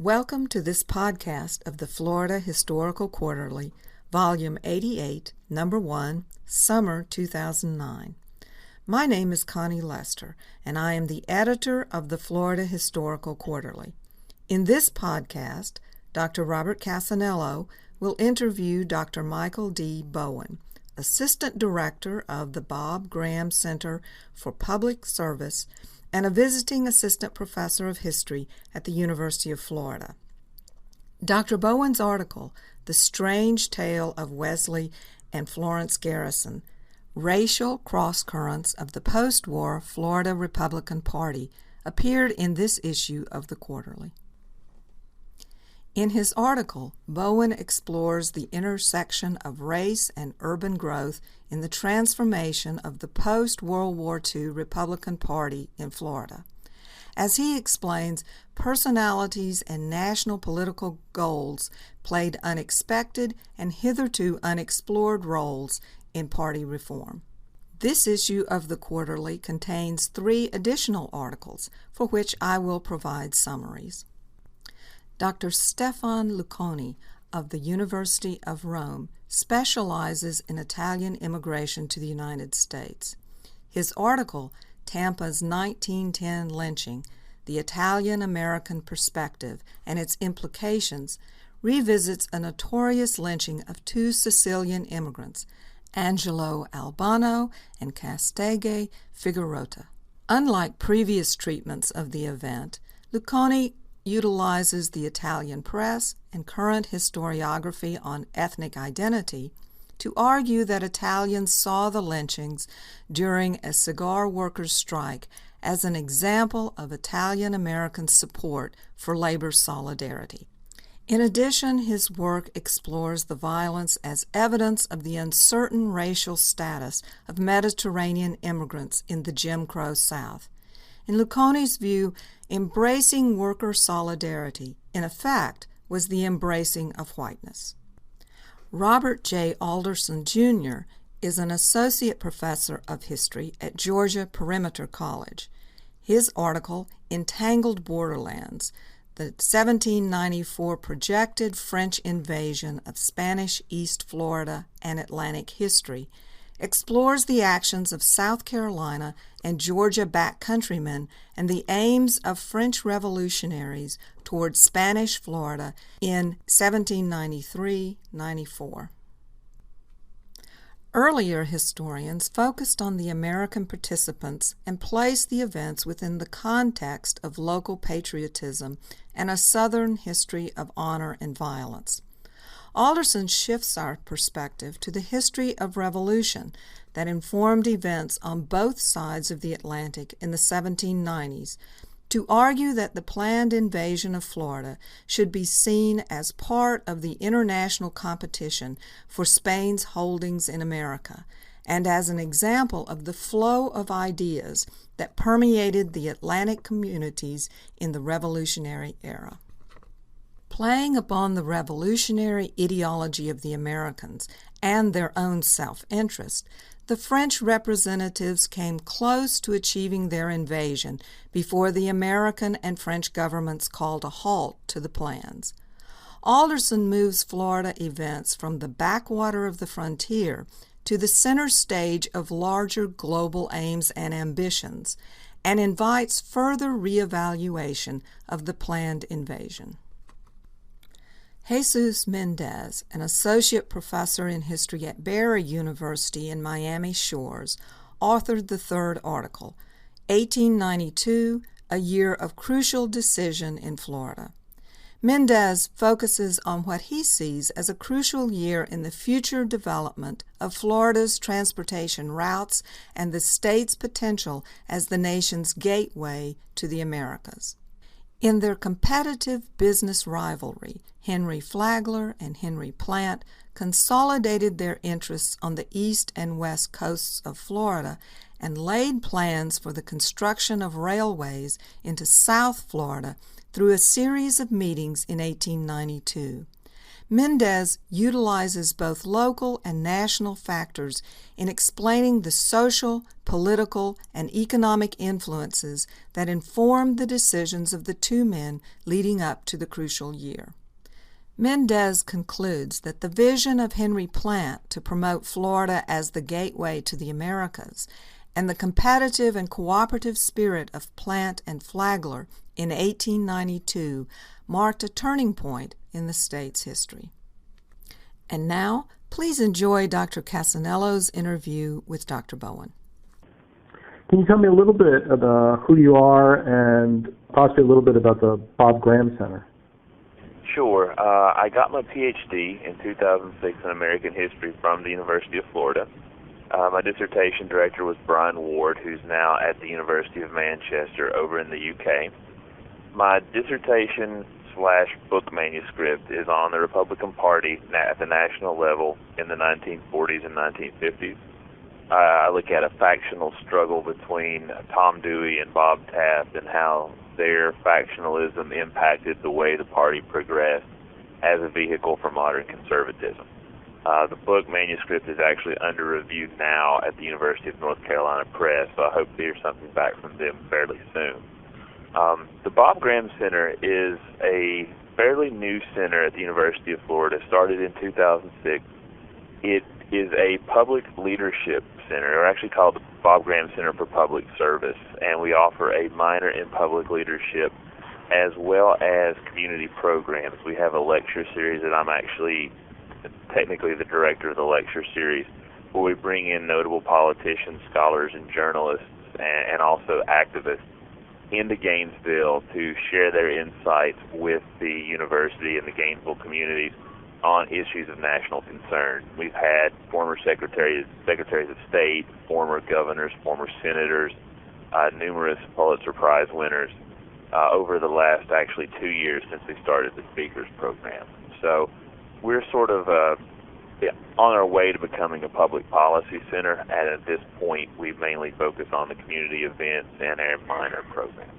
Welcome to this podcast of the Florida Historical Quarterly, Volume 88, Number 1, Summer 2009. My name is Connie Lester, and I am the editor of the Florida Historical Quarterly. In this podcast, Dr. Robert Casanello will interview Dr. Michael D. Bowen, Assistant Director of the Bob Graham Center for Public Service and a visiting assistant professor of history at the University of Florida. Dr. Bowen's article, The Strange Tale of Wesley and Florence Garrison, Racial Crosscurrents of the Postwar Florida Republican Party, appeared in this issue of the Quarterly. In his article, Bowen explores the intersection of race and urban growth in the transformation of the post-World War II Republican Party in Florida. As he explains, personalities and national political goals played unexpected and hitherto unexplored roles in party reform. This issue of the Quarterly contains 3 additional articles, for which I will provide summaries. Dr. Stefan Lucconi of the University of Rome specializes in Italian immigration to the United States. His article, Tampa's 1910 Lynching, The Italian-American Perspective and Its Implications, revisits a notorious lynching of 2 Sicilian immigrants, Angelo Albano and Castaghe Figueroa. Unlike previous treatments of the event, Lucconi utilizes the Italian press and current historiography on ethnic identity to argue that Italians saw the lynchings during a cigar workers' strike as an example of Italian-American support for labor solidarity. In addition, his work explores the violence as evidence of the uncertain racial status of Mediterranean immigrants in the Jim Crow South. In Lucconi's view, embracing worker solidarity, in effect, was the embracing of whiteness. Robert J. Alderson, Jr. is an associate professor of history at Georgia Perimeter College. His article, Entangled Borderlands, the 1794 projected invasion invasion of Spanish East Florida and Atlantic history, explores the actions of South Carolina and Georgia backcountrymen and the aims of French revolutionaries toward Spanish Florida in 1793-94. Earlier historians focused on the American participants and placed the events within the context of local patriotism and a Southern history of honor and violence. Alderson shifts our perspective to the history of revolution that informed events on both sides of the Atlantic in the 1790s to argue that the planned invasion of Florida should be seen as part of the international competition for Spain's holdings in America and as an example of the flow of ideas that permeated the Atlantic communities in the Revolutionary era. Playing upon the revolutionary ideology of the Americans and their own self-interest, the French representatives came close to achieving their invasion before the American and French governments called a halt to the plans. Alderson moves Florida events from the backwater of the frontier to the center stage of larger global aims and ambitions, and invites further reevaluation of the planned invasion. Jesus Mendez, an associate professor in history at Barry University in Miami Shores, authored the 3rd article, 1892, A Year of Crucial Decision in Florida. Mendez focuses on what he sees as a crucial year in the future development of Florida's transportation routes and the state's potential as the nation's gateway to the Americas. In their competitive business rivalry, Henry Flagler and Henry Plant consolidated their interests on the east and west coasts of Florida and laid plans for the construction of railways into South Florida through a series of meetings in 1892. Mendez utilizes both local and national factors in explaining the social, political, and economic influences that informed the decisions of the two men leading up to the crucial year. Mendez concludes that the vision of Henry Plant to promote Florida as the gateway to the Americas and the competitive and cooperative spirit of Plant and Flagler in 1892 marked a turning point in the state's history. And now, please enjoy Dr. Casanello's interview with Dr. Bowen. Can you tell me a little bit about who you are and possibly a little bit about the Bob Graham Center? Sure. I got my PhD in 2006 in American history from the University of Florida. My dissertation director was Brian Ward, who's now at the University of Manchester over in the UK. My dissertation/book manuscript is on the Republican Party at the national level in the 1940s and 1950s. I look at a factional struggle between Tom Dewey and Bob Taft and how their factionalism impacted the way the party progressed as a vehicle for modern conservatism. The book manuscript is actually under review now at the University of North Carolina Press, so I hope to hear something back from them fairly soon. The Bob Graham Center is a fairly new center at the University of Florida, started in 2006. It is a public leadership center, or actually called the Bob Graham Center for Public Service, and we offer a minor in public leadership as well as community programs. We have a lecture series that I'm actually technically the director of the lecture series, where we bring in notable politicians, scholars, and journalists, and also activists into Gainesville to share their insights with the university and the Gainesville communities on issues of national concern. We've had former secretaries of state, former governors, former senators, numerous Pulitzer Prize winners over the last actually 2 years since we started the speakers program. So we're sort of on our way to becoming a public policy center, and at this point we mainly focus on the community events and our minor programs.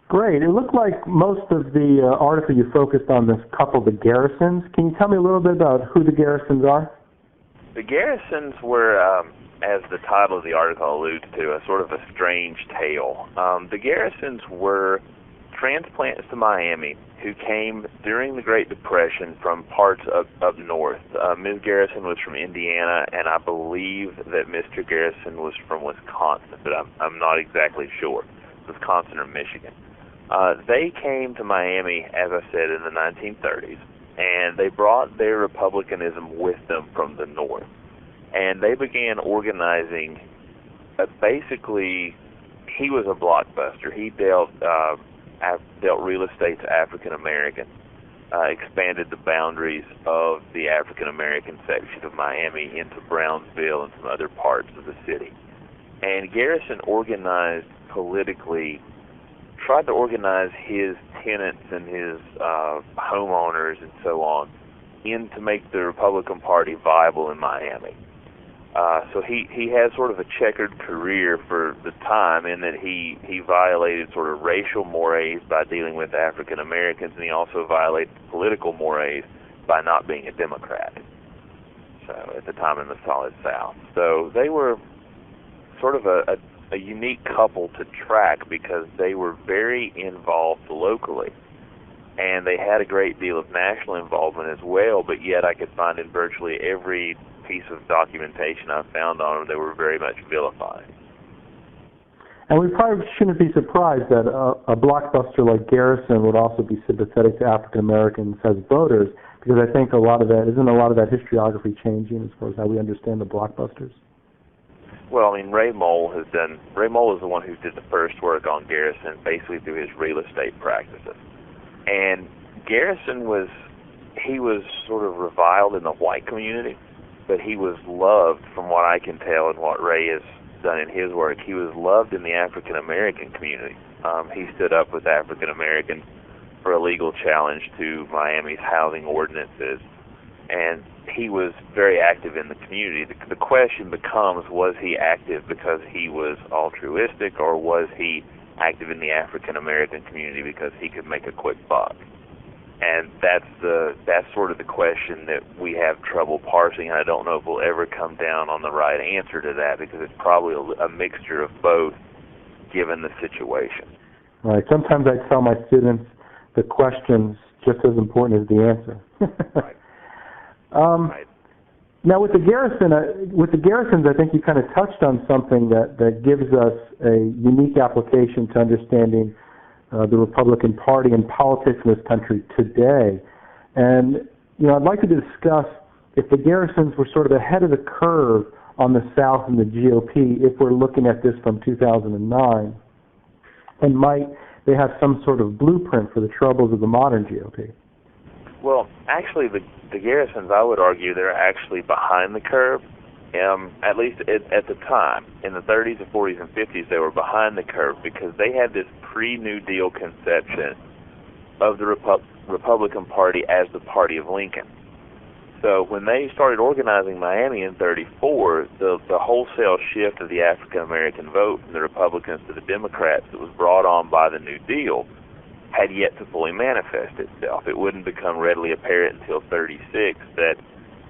Great. It looked like most of the article you focused on this couple, the Garrisons. Can you tell me a little bit about who the Garrisons are? The Garrisons were, as the title of the article alludes to, a sort of a strange tale. The Garrisons were transplants to Miami who came during the Great Depression from parts up north. Ms. Garrison was from Indiana, and I believe that Mr. Garrison was from Wisconsin, but I'm not exactly sure. Wisconsin or Michigan. They came to Miami, as I said, in the 1930s, and they brought their republicanism with them from the north. And they began organizing, basically, he was a blockbuster. He dealt real estate to African Americans, expanded the boundaries of the African American section of Miami into Brownsville and some other parts of the city. And Garrison organized politically, tried to organize his tenants and his homeowners and so on to make the Republican Party viable in Miami. So he has sort of a checkered career for the time in that he violated sort of racial mores by dealing with African Americans, and he also violated political mores by not being a Democrat. So at the time in the Solid South. So they were sort of a unique couple to track because they were very involved locally, and they had a great deal of national involvement as well, but yet I could find in virtually every piece of documentation I found on them, they were very much vilified. And we probably shouldn't be surprised that a blockbuster like Garrison would also be sympathetic to African Americans as voters, because I think isn't a lot of that historiography changing as far as how we understand the blockbusters? Well, I mean, Ray Moll is the one who did the first work on Garrison, basically through his real estate practices. And Garrison was sort of reviled in the white community, but he was loved, from what I can tell and what Ray has done in his work. He was loved in the African American community. He stood up with African Americans for a legal challenge to Miami's housing ordinances, and he was very active in the community. The question becomes, was he active because he was altruistic, or was he active in the African American community because he could make a quick buck? And that's sort of the question that we have trouble parsing. I don't know if we'll ever come down on the right answer to that, because it's probably a mixture of both, given the situation. Right. Sometimes I tell my students the question's just as important as the answer. Right. Right. Now, with the Garrisons, I think you kind of touched on something that gives us a unique application to understanding the Republican Party and politics in this country today. And, I'd like to discuss if the Garrisons were sort of ahead of the curve on the South and the GOP, if we're looking at this from 2009, and might they have some sort of blueprint for the troubles of the modern GOP? Well, actually, the Garrisons, I would argue, they're actually behind the curve, at least at the time. In the 30s and 40s and 50s, they were behind the curve because they had this pre-New Deal conception of the Republican Party as the party of Lincoln. So when they started organizing Miami in 34, the wholesale shift of the African-American vote from the Republicans to the Democrats that was brought on by the New Deal had yet to fully manifest itself. It wouldn't become readily apparent until 36 that,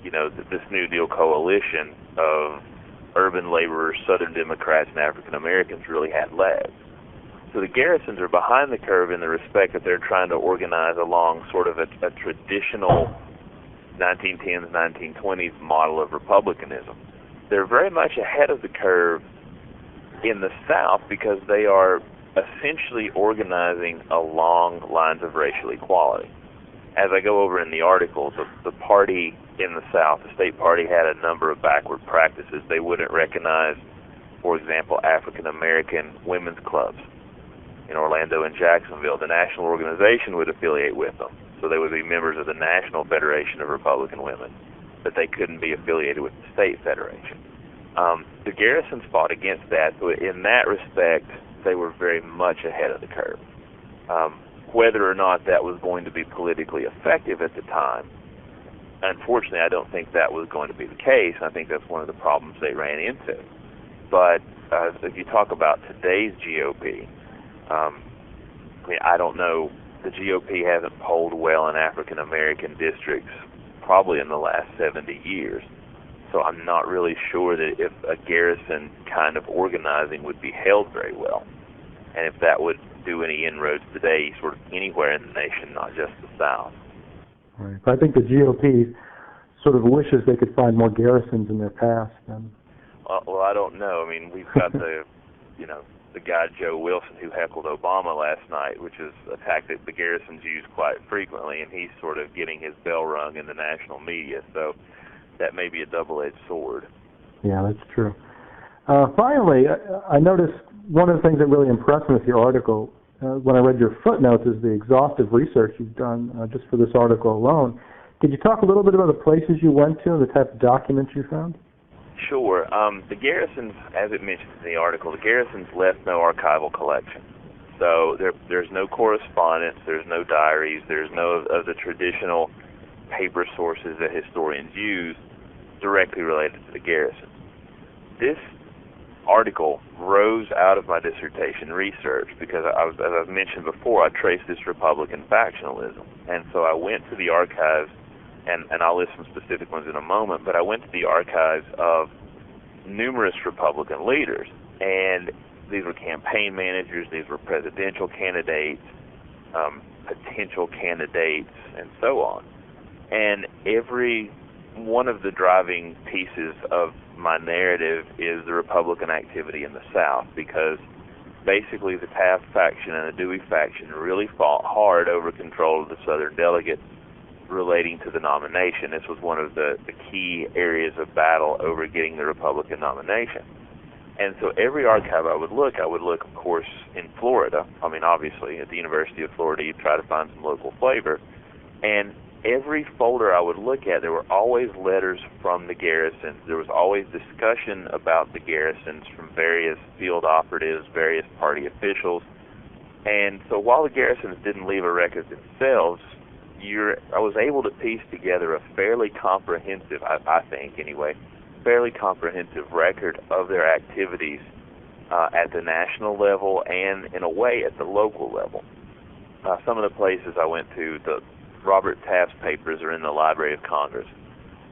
that this New Deal coalition of urban laborers, Southern Democrats, and African Americans really had legs. So the Garrisons are behind the curve in the respect that they're trying to organize along sort of a traditional 1910s, 1920s model of republicanism. They're very much ahead of the curve in the South because they are essentially organizing along lines of racial equality. As I go over in the article, the party in the South, the state party, had a number of backward practices. They wouldn't recognize, for example, African-American women's clubs in Orlando and Jacksonville. The national organization would affiliate with them, so they would be members of the National Federation of Republican Women, but they couldn't be affiliated with the state federation. The Garrisons fought against that, so in that respect, they were very much ahead of the curve. Whether or not that was going to be politically effective at the time, unfortunately, I don't think that was going to be the case. I think that's one of the problems they ran into. But if you talk about today's GOP, I don't know. The GOP hasn't polled well in African-American districts probably in the last 70 years. So I'm not really sure that if a Garrison kind of organizing would be held very well, and if that would do any inroads today sort of anywhere in the nation, not just the South. Right. But I think the GOP sort of wishes they could find more Garrisons in their past. Well, I don't know. I mean, we've got the guy Joe Wilson who heckled Obama last night, which is a tactic the Garrisons use quite frequently, and he's sort of getting his bell rung in the national media. So that may be a double-edged sword. Yeah, that's true. Finally, I noticed one of the things that really impressed me with your article when I read your footnotes is the exhaustive research you've done just for this article alone. Could you talk a little bit about the places you went to and the type of documents you found? Sure. The Garrisons, as it mentions in the article, the Garrisons left no archival collection. So there's no correspondence, there's no diaries, there's no of the traditional paper sources that historians use directly related to the Garrisons. This article rose out of my dissertation research because, as I've mentioned before, I traced this Republican factionalism. And so I went to the archives, and I'll list some specific ones in a moment, but I went to the archives of numerous Republican leaders. And these were campaign managers, these were presidential candidates, potential candidates, and so on. And every one of the driving pieces of my narrative is the Republican activity in the South, because basically the Taft faction and the Dewey faction really fought hard over control of the Southern delegates relating to the nomination. This was one of the key areas of battle over getting the Republican nomination. And so every archive I would look, of course, in Florida. I mean, obviously, at the University of Florida, you try to find some local flavor. And every folder I would look at, there were always letters from the Garrisons. There was always discussion about the Garrisons from various field operatives, various party officials. And so while the Garrisons didn't leave a record themselves, I was able to piece together a fairly comprehensive, I think anyway, fairly comprehensive record of their activities at the national level and, in a way, at the local level. Some of the places I went to, Robert Taft's papers are in the Library of Congress.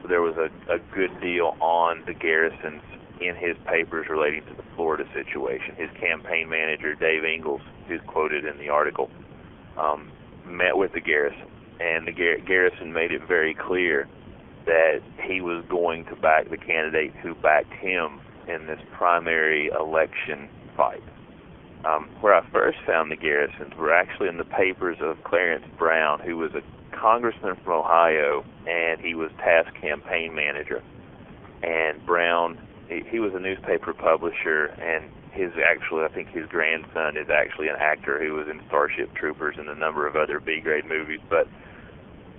So there was a good deal on the Garrisons in his papers relating to the Florida situation. His campaign manager, Dave Ingalls, who's quoted in the article, met with the Garrison, and the Garrison made it very clear that he was going to back the candidate who backed him in this primary election fight. Where I first found the Garrisons were actually in the papers of Clarence Brown, who was a congressman from Ohio, and he was Taft's campaign manager. And Brown, he was a newspaper publisher, and I think his grandson is actually an actor who was in Starship Troopers and a number of other B-grade movies. But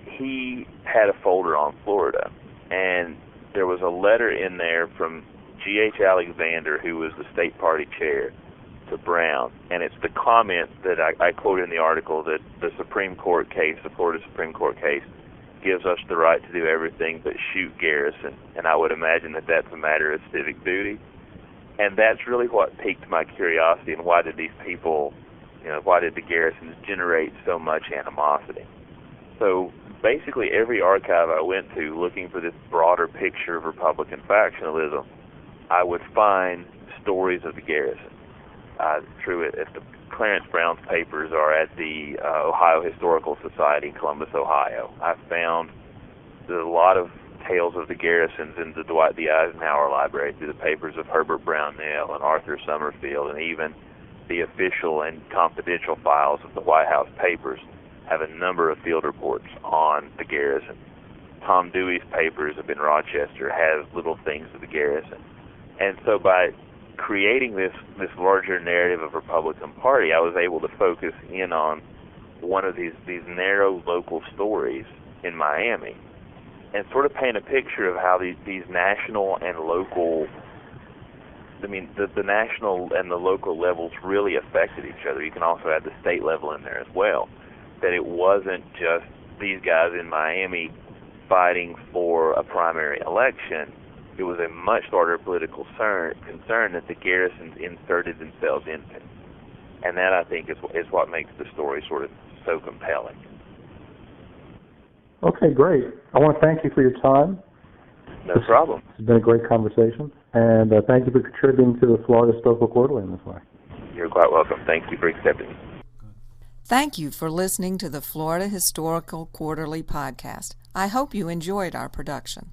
he had a folder on Florida, and there was a letter in there from G.H. Alexander, who was the state party chair, to Brown, and it's the comment that I quote in the article that the Supreme Court case, the Florida Supreme Court case, gives us the right to do everything but shoot Garrison, and I would imagine that that's a matter of civic duty. And that's really what piqued my curiosity, and why did these people, why did the Garrisons generate so much animosity? So basically every archive I went to looking for this broader picture of Republican factionalism, I would find stories of the Garrison. True, if the Clarence Brown's papers are at the Ohio Historical Society in Columbus, Ohio. I found a lot of tales of the Garrisons in the Dwight D. Eisenhower Library through the papers of Herbert Brownell and Arthur Summerfield, and even the official and confidential files of the White House papers have a number of field reports on the Garrison. Tom Dewey's papers up in Rochester have little things of the Garrison. And so by creating this larger narrative of Republican Party, I was able to focus in on one of these narrow local stories in Miami and sort of paint a picture of how these national and local, the national and the local levels really affected each other. You can also add the state level in there as well, that it wasn't just these guys in Miami fighting for a primary election. It was a much larger political concern that the Garrisons inserted themselves into. And that, I think, is what makes the story sort of so compelling. Okay, great. I want to thank you for your time. No problem. It's been a great conversation. And thank you for contributing to the Florida Historical Quarterly in this way. You're quite welcome. Thank you for accepting me. Thank you for listening to the Florida Historical Quarterly podcast. I hope you enjoyed our production.